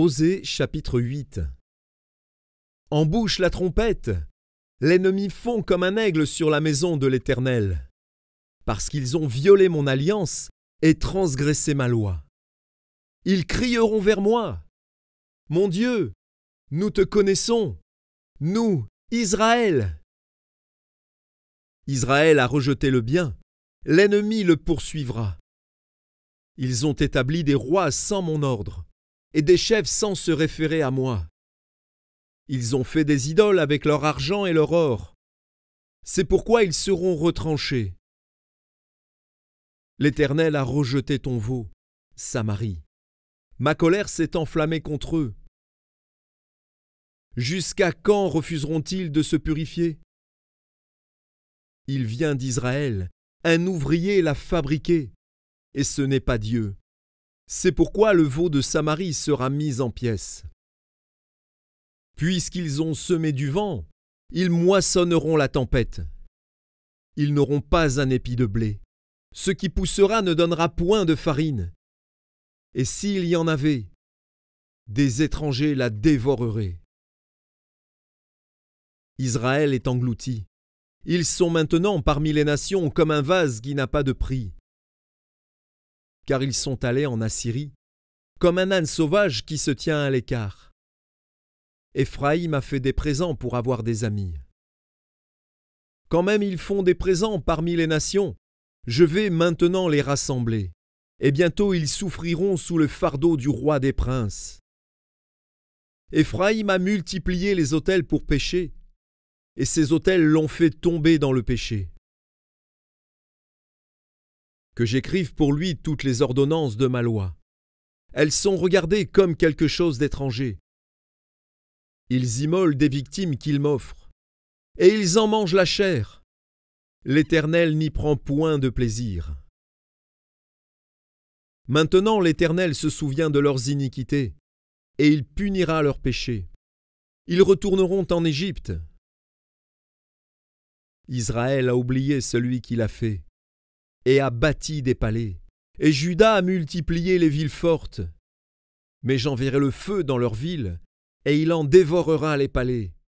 Osée chapitre 8. Embouche la trompette, l'ennemi fond comme un aigle sur la maison de l'Éternel, parce qu'ils ont violé mon alliance et transgressé ma loi. Ils crieront vers moi, « Mon Dieu, nous te connaissons, nous, Israël !» Israël a rejeté le bien, l'ennemi le poursuivra. Ils ont établi des rois sans mon ordre, et des chefs sans se référer à moi. Ils ont fait des idoles avec leur argent et leur or. C'est pourquoi ils seront retranchés. L'Éternel a rejeté ton veau, Samarie. Ma colère s'est enflammée contre eux. Jusqu'à quand refuseront-ils de se purifier? Il vient d'Israël, un ouvrier l'a fabriqué, et ce n'est pas Dieu. C'est pourquoi le veau de Samarie sera mis en pièces. Puisqu'ils ont semé du vent, ils moissonneront la tempête. Ils n'auront pas un épi de blé. Ce qui poussera ne donnera point de farine. Et s'il y en avait, des étrangers la dévoreraient. Israël est englouti. Ils sont maintenant parmi les nations comme un vase qui n'a pas de prix. Car ils sont allés en Assyrie, comme un âne sauvage qui se tient à l'écart. Éphraïm a fait des présents pour avoir des amis. Quand même ils font des présents parmi les nations, je vais maintenant les rassembler, et bientôt ils souffriront sous le fardeau du roi des princes. Éphraïm a multiplié les autels pour pécher, et ces autels l'ont fait tomber dans le péché. Que j'écrive pour lui toutes les ordonnances de ma loi. Elles sont regardées comme quelque chose d'étranger. Ils immolent des victimes qu'ils m'offrent, et ils en mangent la chair. L'Éternel n'y prend point de plaisir. Maintenant l'Éternel se souvient de leurs iniquités, et il punira leurs péchés. Ils retourneront en Égypte. Israël a oublié celui qui l'a fait, et a bâti des palais, et Juda a multiplié les villes fortes. Mais j'enverrai le feu dans leurs villes, et il en dévorera les palais.